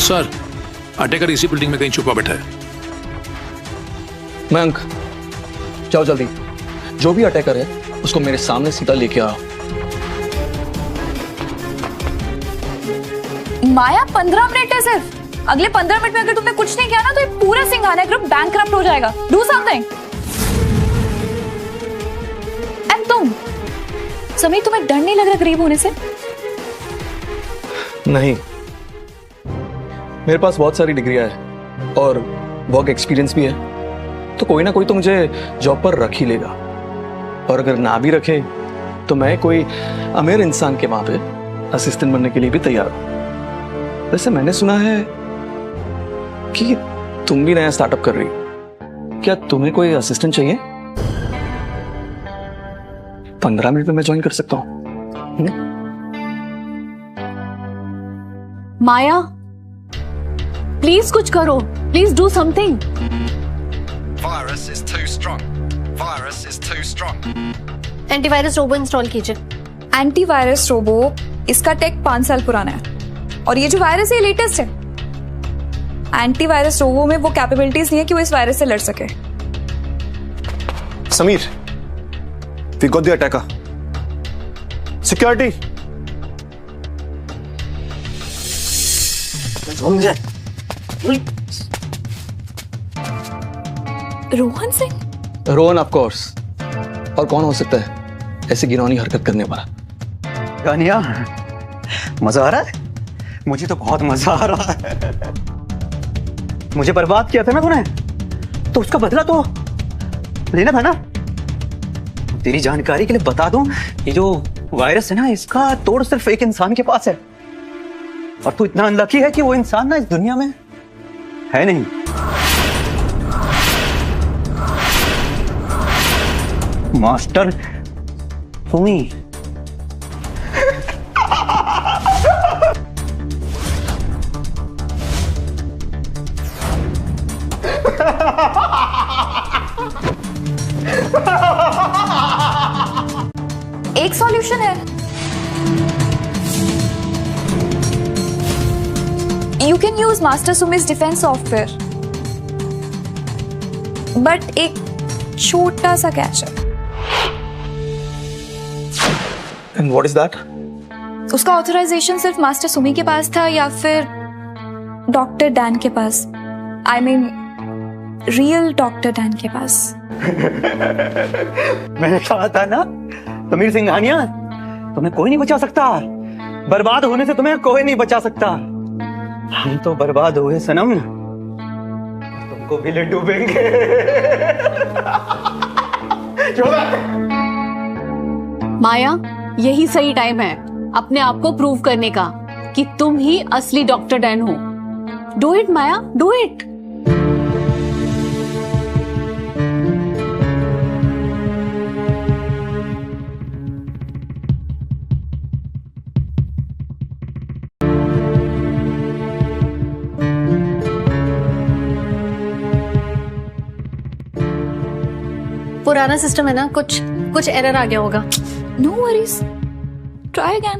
Sir, attacker इसी building में कहीं छुपा बैठा है। मयंक, जाओ जल्दी, जो भी अटैकर है उसको मेरे सामने सीधा लेके आओ। माया 15 मिनट है सिर्फ। अगले 15 मिनट में अगर तुमने कुछ नहीं किया ना तो ये पूरा सिंघानिया ग्रुप बैंकक्रप्ट हो जाएगा। Do something. एंड तुम समीर, तुम्हें डर नहीं लग रहा गरीब होने से? नहीं, मेरे पास बहुत सारी डिग्रियां हैं और वर्क एक्सपीरियंस भी है, तो कोई ना कोई तो मुझे जॉब पर रख ही लेगा। और अगर ना भी रखे तो मैं कोई अमीर इंसान के वहां पे असिस्टेंट बनने के लिए भी तैयार हूं। वैसे मैंने सुना है कि तुम भी नया स्टार्टअप कर रही हो, क्या तुम्हें कोई असिस्टेंट चाहिए? 15 मिनट में मैं ज्वाइन कर सकता हूं। माया, प्लीज कुछ करो, please do something. Virus is too strong. Virus is too strong. Antivirus robo install कीजिए। एंटीवायरस रोबो, इसका टेक 5 साल पुराना है और ये जो वायरस है ये लेटेस्ट है। एंटीवायरस रोबो में वो कैपेबिलिटीज नहीं है कि वो इस वायरस से लड़ सके। Sameer, we got the attacker. Security. Rohan Singh? Rohan of course, और कौन हो सकता है ऐसी घिनौनी हरकत करने वाला? गानिया, मजा आ रहा है? मुझे तो बहुत मजा आ रहा है। मुझे बर्बाद किया था ना तूने, तो उसका बदला तो लेना था ना। तेरी जानकारी के लिए बता दूं, ये जो वायरस है ना, इसका तोड़ सिर्फ एक इंसान के पास है, और तू इतना अनलकी है कि वो इंसान ना इस दुनिया में है नहीं। मास्टर तुम ही। एक सॉल्यूशन है, you can use master Sumi's defence software, but एक छोटा सा कैच है। And what is that? उसका ऑथराइजेशन सिर्फ मास्टर सुमी के पास था या फिर डॉक्टर डैन के पास। I mean real doctor Dan के पास। मैंने कहा था ना समीर सिंघानिया, तुम्हें कोई नहीं बचा सकता। बर्बाद होने से तुम्हें कोई नहीं बचा सकता। हम तो बर्बाद हुए सनम, तुमको भी ले डूबेंगे। माया, यही सही टाइम है अपने आप को प्रूव करने का कि तुम ही असली डॉक्टर डैन हो। Do it Maya, do it. पुराना सिस्टम है ना, कुछ एरर आ गया होगा। No worries, try again.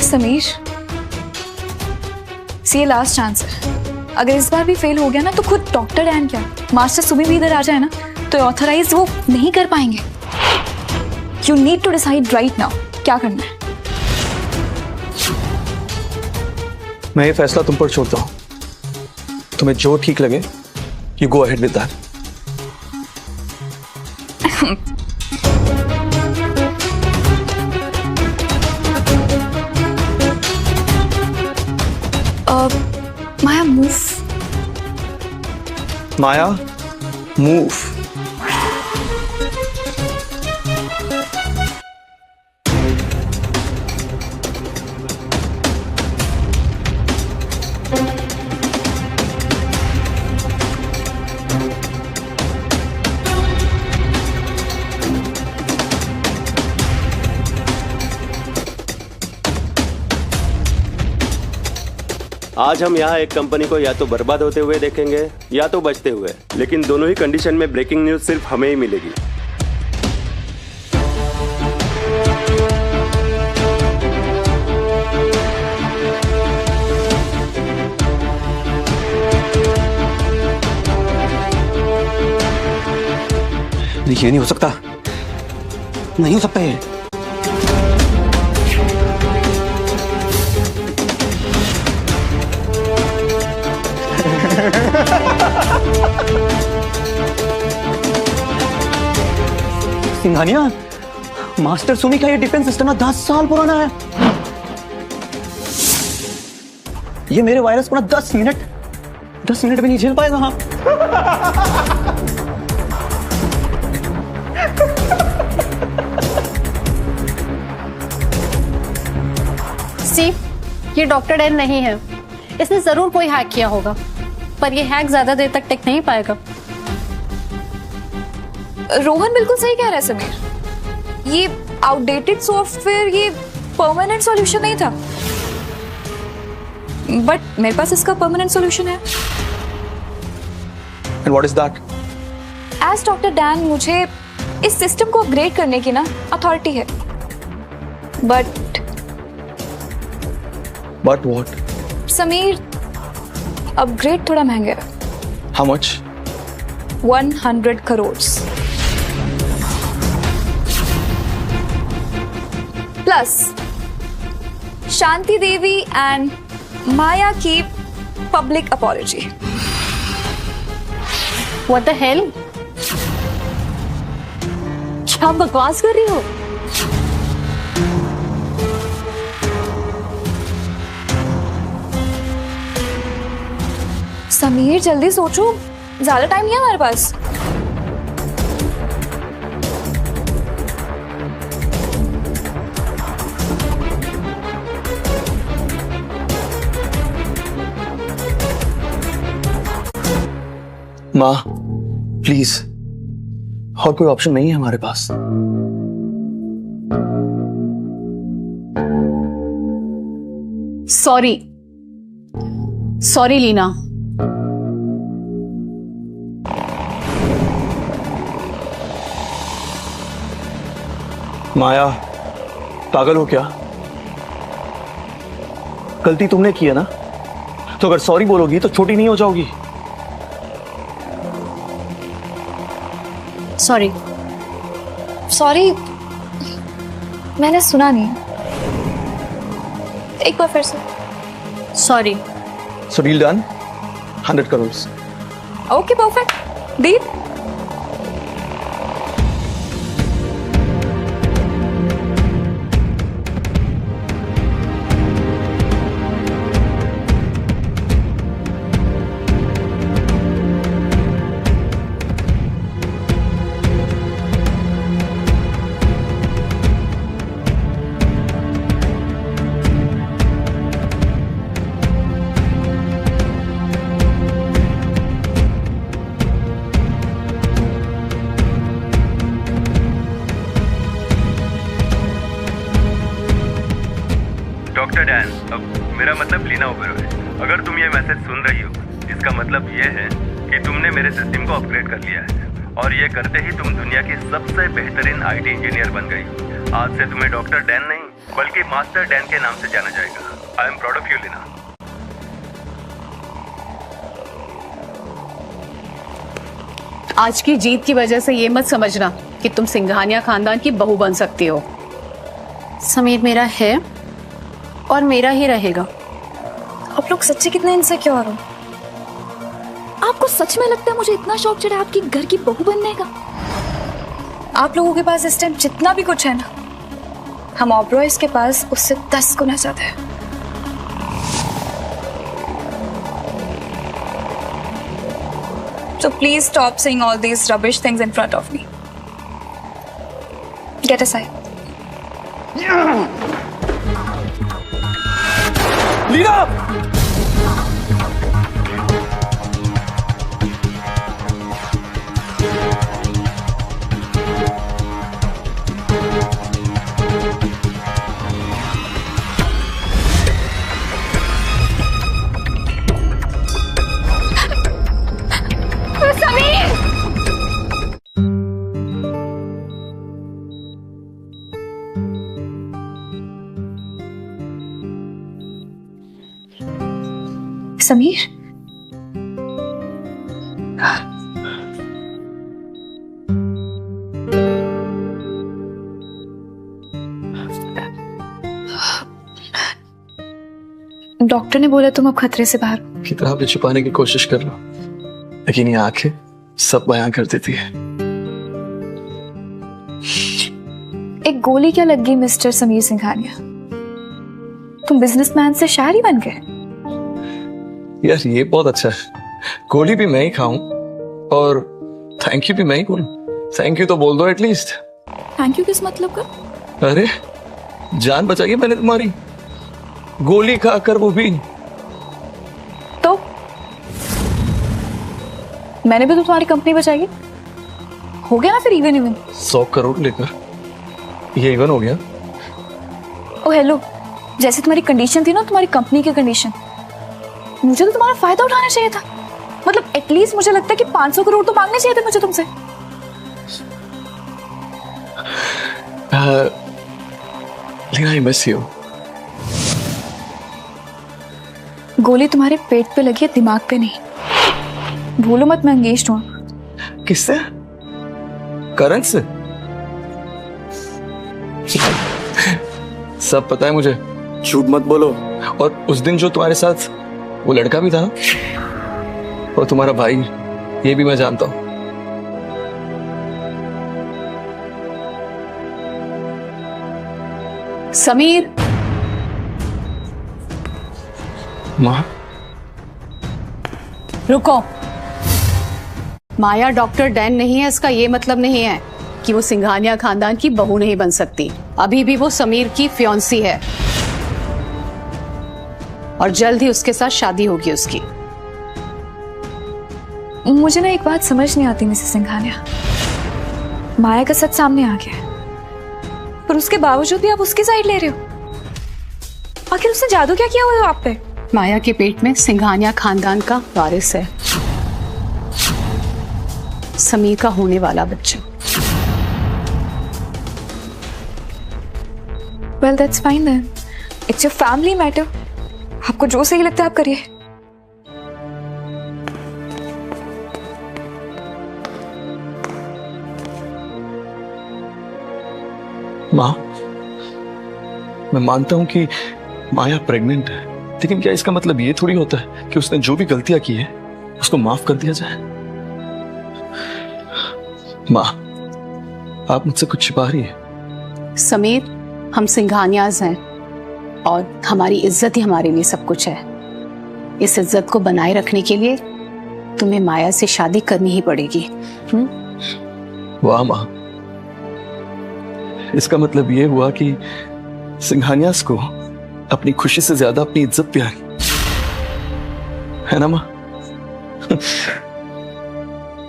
Sameer, ये लास्ट चांस है। अगर इस बार भी फेल हो गया ना तो खुद डॉक्टर डैन क्या, मास्टर सुमी भी इधर आ जाए ना तो ऑथराइज वो नहीं कर पाएंगे। You need to decide right now क्या करना है। मैं ये फैसला तुम पर छोड़ता हूं। तुम्हें जो ठीक लगे, you go ahead with that. Maya move. Maya move. आज हम यहाँ एक कंपनी को या तो बर्बाद होते हुए देखेंगे या तो बचते हुए, लेकिन दोनों ही कंडीशन में ब्रेकिंग न्यूज सिर्फ हमें ही मिलेगी। ये नहीं हो सकता, नहीं हो सकता ये। सिंघानिया, मास्टर सुमी का ये डिफेंस सिस्टम ना 10 साल पुराना है। ये मेरे वायरस को ना 10 मिनट भी नहीं झेल पाएगा। हाँ, स्टीव, ये डॉक्टर डैन नहीं है। इसने जरूर कोई हैक किया होगा, पर ये हैक ज्यादा देर तक टिक नहीं पाएगा। रोहन बिल्कुल सही कह रहा है समीर, ये आउटडेटेड सॉफ्टवेयर ये परमानेंट सॉल्यूशन नहीं था, बट मेरे पास इसका परमानेंट सॉल्यूशन है। And what is that? As doctor Dan मुझे इस सिस्टम को अपग्रेड करने की ना अथॉरिटी है, बट व्हाट? समीर, अपग्रेड थोड़ा महंगा है। How much? 100 crore plus Shanti Devi and Maya की public apology. What the hell? क्या बकवास कर रही हो? समीर जल्दी सोचो, ज्यादा टाइम नहीं है हमारे पास। माँ प्लीज, और कोई ऑप्शन नहीं है हमारे पास। सॉरी लीना। माया, पागल हो क्या? गलती तुमने की है ना, तो अगर सॉरी बोलोगी तो छोटी नहीं हो जाओगी। सॉरी, मैंने सुना नहीं। एक बार फिर से। Sorry. So deal done, 100 crore. Okay, perfect deal. Doctor Dan, अब मेरा मतलब लीना ओबेरॉय है। अगर तुम ये मैसेज सुन रही हो, इसका मतलब ये है कि तुमने मेरे सिस्टम को अपग्रेड कर लिया है, और ये करते ही तुम दुनिया की सबसे बेहतरीन आईटी इंजीनियर बन गई। आज से तुम्हें डॉक्टर डैन नहीं, बल्कि मास्टर डैन के नाम से जाना जाएगा। I am proud of you Leena. आज की जीत की वजह से ये मत समझना कि तुम सिंघानिया खानदान की बहू बन सकती हो। समीर मेरा है और मेरा ही रहेगा। आप लोग सच्ची कितने इनसिक्योर हो? आपको सच में लगता है मुझे इतना शौक चढ़ा आपकी घर की बहू बनने का? आप लोगों के पास इस टाइम जितना भी कुछ है ना, हम ओबरॉयज के पास उससे 10 गुना ज्यादा है। So please stop saying all these rubbish things in front of me. Get aside. Leena! Sameer, doctor ने बोला तुम अब खतरे से बाहर हो। की तरह भी छुपाने की कोशिश कर रहा हूं, लेकिन ये आंखें सब बयां कर देती है। एक गोली क्या लग गई मिस्टर समीर सिंघानिया, तुम बिजनेसमैन से शायर ही बन गए। यार ये बहुत अच्छा है, गोली भी मैं ही खाऊं और थैंक यू भी मैं ही बोलूं। थैंक यू तो बोल दो एटलीस्ट। थैंक यू किस मतलब का? अरे जान बचाई मैंने तुम्हारी, गोली खाकर वो भी। तो मैंने भी तो तुम्हारी कंपनी बचाई, हो गया ना फिर इवन इवन। 100 करोड़ लेकर ये इवन हो गया। ओ हेलो, जैसे तुम्हारी कंडीशन थी ना, तुम्हारी कंपनी की कंडीशन, मुझे तो तुम्हारा फायदा उठाना चाहिए था। मतलब एटलीस्ट मुझे लगता है कि 500 करोड़ तो मांगने चाहिए थे मुझे तुमसे। लेकिन आई मिस यू। गोली तुम्हारे पेट पे लगी है, दिमाग पे नहीं। भूलो मत मैं एंगेज्ड हूं। किससे? करण से? सब पता है मुझे, झूठ मत बोलो। और उस दिन जो तुम्हारे साथ वो लड़का भी था और तुम्हारा भाई, ये भी मैं जानता हूं। समीर, माँ रुको। माया डॉक्टर डैन नहीं है, इसका ये मतलब नहीं है कि वो सिंघानिया खानदान की बहू नहीं बन सकती। अभी भी वो समीर की फियांसी है और जल्द ही उसके साथ शादी होगी उसकी। मुझे ना एक बात समझ नहीं आती मिसेस सिंघानिया, माया का सच सामने आ गया है, पर उसके बावजूद भी आप उसकी साइड ले रहे हो। आखिर उसने जादू क्या किया हुआ है आप पे? माया के पेट में सिंघानिया खानदान का वारिस है, समीर का होने वाला बच्चा। Well, that's fine then. It's your family matter. आपको जो सही लगता है आप करिए। माँ, मैं मानता हूं कि माया प्रेग्नेंट है, लेकिन क्या इसका मतलब ये थोड़ी होता है कि उसने जो भी गलतियां की है उसको माफ कर दिया जाए? माँ, आप मुझसे कुछ छिपा रही है। समीर, हम सिंघानियाज हैं और हमारी इज्जत ही हमारे लिए सब कुछ है। इस इज्जत को बनाए रखने के लिए तुम्हें माया से शादी करनी ही पड़ेगी। वाह माँ, इसका मतलब ये हुआ कि सिंघानियास को अपनी खुशी से ज्यादा अपनी इज्जत प्यारी है ना माँ?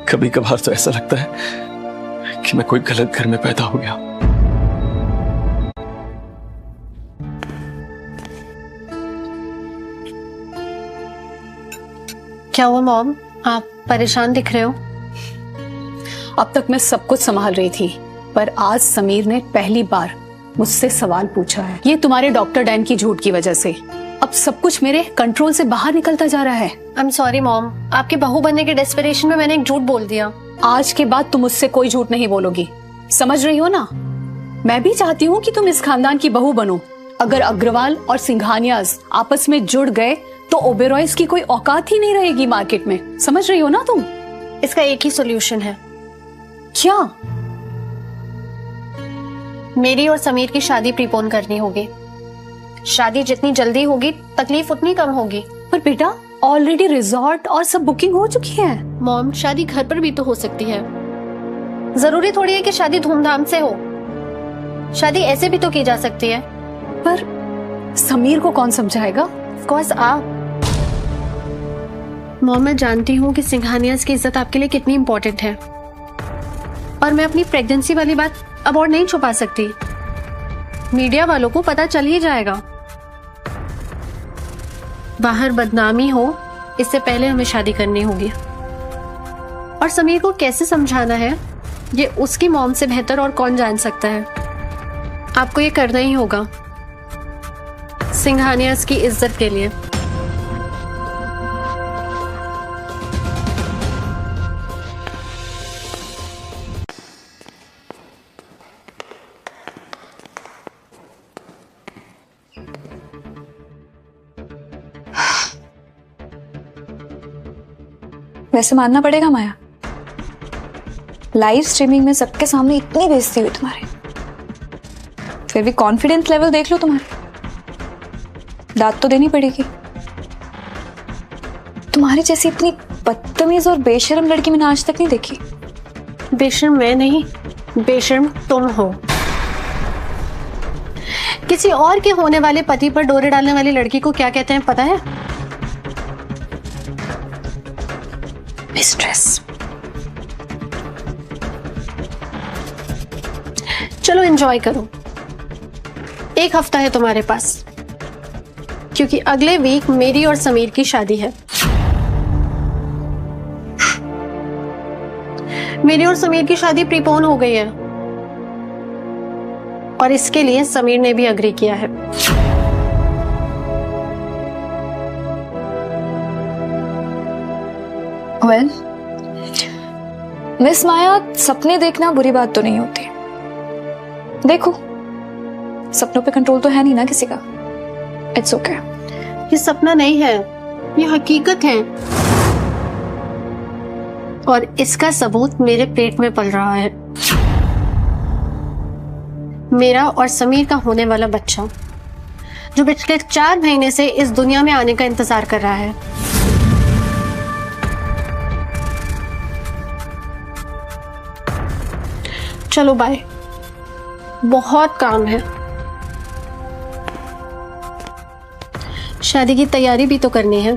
कभी कभार तो ऐसा लगता है कि मैं कोई गलत घर में पैदा हो गया। क्या हुआ मॉम, आप परेशान दिख रहे हो? अब तक मैं सब कुछ संभाल रही थी, पर आज समीर ने पहली बार मुझसे सवाल पूछा है। ये तुम्हारे डॉक्टर डैन की झूठ की वजह से अब सब कुछ मेरे कंट्रोल से बाहर निकलता जा रहा है। आई एम सॉरी मॉम, आपके बहू बनने के डेस्परेशन में मैंने एक झूठ बोल दिया। आज के बाद तुम मुझसे कोई झूठ नहीं बोलोगी, समझ रही हो ना? मैं भी चाहती हूँ कि तुम इस खानदान की बहू बनो। अगर अग्रवाल और सिंघानियाज आपस में जुड़ गए तो ओबेरॉयज की कोई औकात ही नहीं रहेगी मार्केट में, समझ रही हो ना तुम? इसका एक ही सोल्यूशन है। क्या? मेरी और समीर की शादी प्रीपोन करनी होगी। शादी जितनी जल्दी होगी तकलीफ उतनी कम होगी। पर बेटा, ऑलरेडी रिजॉर्ट और सब बुकिंग हो चुकी है। मॉम, शादी घर पर भी तो हो सकती है, जरूरी थोड़ी है कि शादी धूमधाम से हो। शादी ऐसे भी तो की जा सकती है। पर समीर को कौन समझाएगा? ऑफ कोर्स आप। मॉम, मैं जानती हूँ कि सिंघानियाज की इज्जत आपके लिए कितनी इंपॉर्टेंट है, और मैं अपनी प्रेगनेंसी वाली बात अब और नहीं छुपा सकती। मीडिया वालों को पता चल ही जाएगा। बाहर बदनामी हो इससे पहले हमें शादी करनी होगी। और समीर को कैसे समझाना है ये उसकी मॉम से बेहतर और कौन जान सकता है। आपको ये करना ही होगा सिंघानियाज की इज्जत के लिए। वैसे मानना पड़ेगा माया, लाइव स्ट्रीमिंग में सबके सामने इतनी बेइज्जती हुई तुम्हारी, फिर भी कॉन्फिडेंस लेवल देख लो तुम्हारे, दाद तो देनी पड़ेगी। तुम्हारी जैसी इतनी बदतमीज और बेशर्म लड़की मैंने आज तक नहीं देखी। बेशर्म मैं नहीं, बेशर्म तुम हो। किसी और के होने वाले पति पर डोरे डालने वाली लड़की को क्या कहते हैं पता है? मिस्ट्रेस। चलो एंजॉय करो, एक हफ्ता है तुम्हारे पास, क्योंकि अगले वीक मेरी और समीर की शादी है। मेरी और समीर की शादी प्रीपोन हो गई है और इसके लिए समीर ने भी अग्री किया है। वेल, मिस माया, सपने देखना बुरी बात तो नहीं होती। देखो, सपनों पे कंट्रोल तो है नहीं ना किसी का। It's okay. ये सपना नहीं है, ये हकीकत है और इसका सबूत मेरे पेट में पल रहा है। मेरा और समीर का होने वाला बच्चा, जो पिछले 4 महीने से इस दुनिया में आने का इंतजार कर रहा है। चलो बाय, बहुत काम है। शादी की तैयारी भी तो करनी है।